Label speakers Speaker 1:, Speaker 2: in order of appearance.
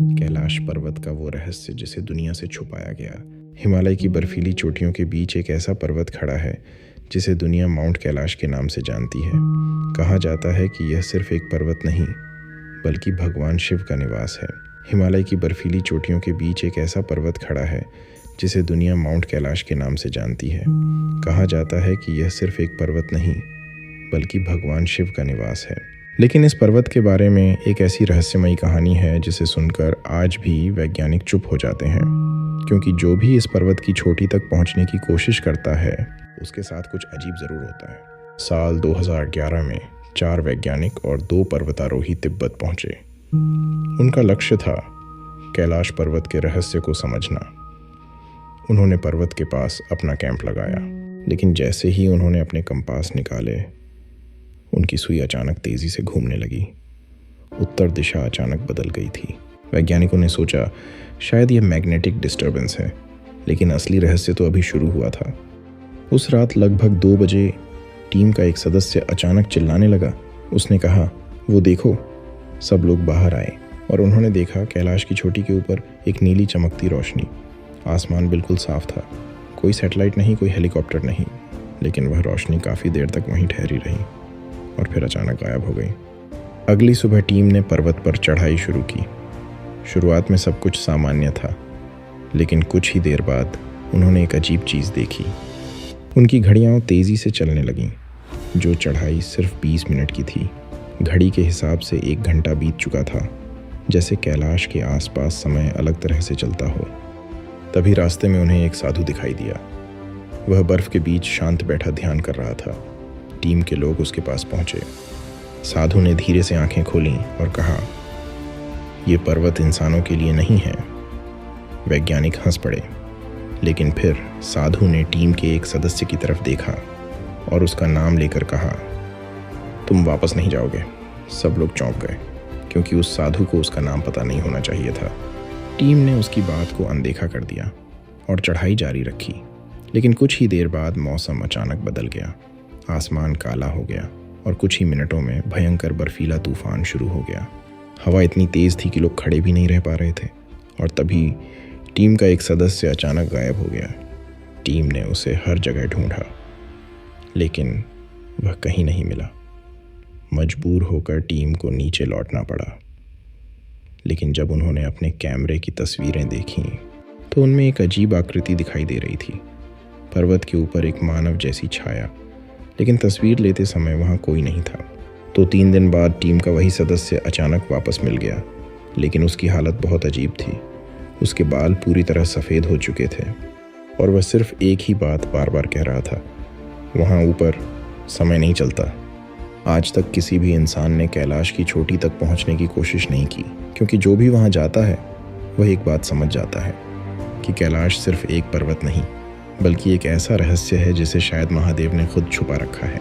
Speaker 1: कैलाश पर्वत का वो रहस्य जिसे दुनिया से छुपाया गया। हिमालय की बर्फीली चोटियों के बीच एक ऐसा पर्वत खड़ा है जिसे दुनिया माउंट कैलाश के नाम से जानती है। कहा जाता है कि यह सिर्फ एक पर्वत नहीं बल्कि भगवान शिव का निवास है। हिमालय की बर्फीली चोटियों के बीच एक ऐसा पर्वत खड़ा है जिसे दुनिया माउंट कैलाश के नाम से जानती है। कहा जाता है कि यह सिर्फ एक पर्वत नहीं बल्कि भगवान शिव का निवास है। लेकिन इस पर्वत के बारे में एक ऐसी रहस्यमयी कहानी है जिसे सुनकर आज भी वैज्ञानिक चुप हो जाते हैं, क्योंकि जो भी इस पर्वत की चोटी तक पहुंचने की कोशिश करता है उसके साथ कुछ अजीब ज़रूर होता है। साल 2011 में 4 वैज्ञानिक और 2 पर्वतारोही तिब्बत पहुंचे। उनका लक्ष्य था कैलाश पर्वत के रहस्य को समझना। उन्होंने पर्वत के पास अपना कैंप लगाया, लेकिन जैसे ही उन्होंने अपने कंपास निकाले उनकी सुई अचानक तेजी से घूमने लगी। उत्तर दिशा अचानक बदल गई थी। वैज्ञानिकों ने सोचा शायद यह मैग्नेटिक डिस्टरबेंस है, लेकिन असली रहस्य तो अभी शुरू हुआ था। उस रात लगभग 2 बजे टीम का एक सदस्य अचानक चिल्लाने लगा। उसने कहा, वो देखो। सब लोग बाहर आए और उन्होंने देखा कैलाश की चोटी के ऊपर एक नीली चमकती रोशनी। आसमान बिल्कुल साफ था, कोई सैटेलाइट नहीं, कोई हेलीकॉप्टर नहीं, लेकिन वह रोशनी काफ़ी देर तक वहीं ठहरी रही और फिर अचानक गायब हो गई। अगली सुबह टीम ने पर्वत पर चढ़ाई शुरू की। शुरुआत में सब कुछ सामान्य था, लेकिन कुछ ही देर बाद उन्होंने एक अजीब चीज़ देखी। उनकी घड़ियाँ तेज़ी से चलने लगीं। जो चढ़ाई सिर्फ 20 मिनट की थी, घड़ी के हिसाब से 1 घंटा बीत चुका था, जैसे कैलाश के आसपास समय अलग तरह से चलता हो। तभी रास्ते में उन्हें एक साधु दिखाई दिया। वह बर्फ़ के बीच शांत बैठा ध्यान कर रहा था। टीम के लोग उसके पास पहुंचे। साधु ने धीरे से आंखें खोलीं और कहा, यह पर्वत इंसानों के लिए नहीं है। वैज्ञानिक हंस पड़े, लेकिन फिर साधु ने टीम के एक सदस्य की तरफ देखा और उसका नाम लेकर कहा, तुम वापस नहीं जाओगे। सब लोग चौंक गए, क्योंकि उस साधु को उसका नाम पता नहीं होना चाहिए था। टीम ने उसकी बात को अनदेखा कर दिया और चढ़ाई जारी रखी। लेकिन कुछ ही देर बाद मौसम अचानक बदल गया। आसमान काला हो गया और कुछ ही मिनटों में भयंकर बर्फीला तूफान शुरू हो गया। हवा इतनी तेज़ थी कि लोग खड़े भी नहीं रह पा रहे थे। और तभी टीम का एक सदस्य अचानक गायब हो गया। टीम ने उसे हर जगह ढूंढा, लेकिन वह कहीं नहीं मिला। मजबूर होकर टीम को नीचे लौटना पड़ा। लेकिन जब उन्होंने अपने कैमरे की तस्वीरें देखीं तो उनमें एक अजीब आकृति दिखाई दे रही थी। पर्वत के ऊपर एक मानव जैसी छाया, लेकिन तस्वीर लेते समय वहाँ कोई नहीं था। तो 3 दिन बाद टीम का वही सदस्य अचानक वापस मिल गया, लेकिन उसकी हालत बहुत अजीब थी। उसके बाल पूरी तरह सफ़ेद हो चुके थे और वह सिर्फ एक ही बात बार बार कह रहा था, वहाँ ऊपर समय नहीं चलता। आज तक किसी भी इंसान ने कैलाश की चोटी तक पहुँचने की कोशिश नहीं की, क्योंकि जो भी वहाँ जाता है वह एक बात समझ जाता है कि कैलाश सिर्फ एक पर्वत नहीं बल्कि एक ऐसा रहस्य है जिसे शायद महादेव ने खुद छुपा रखा है।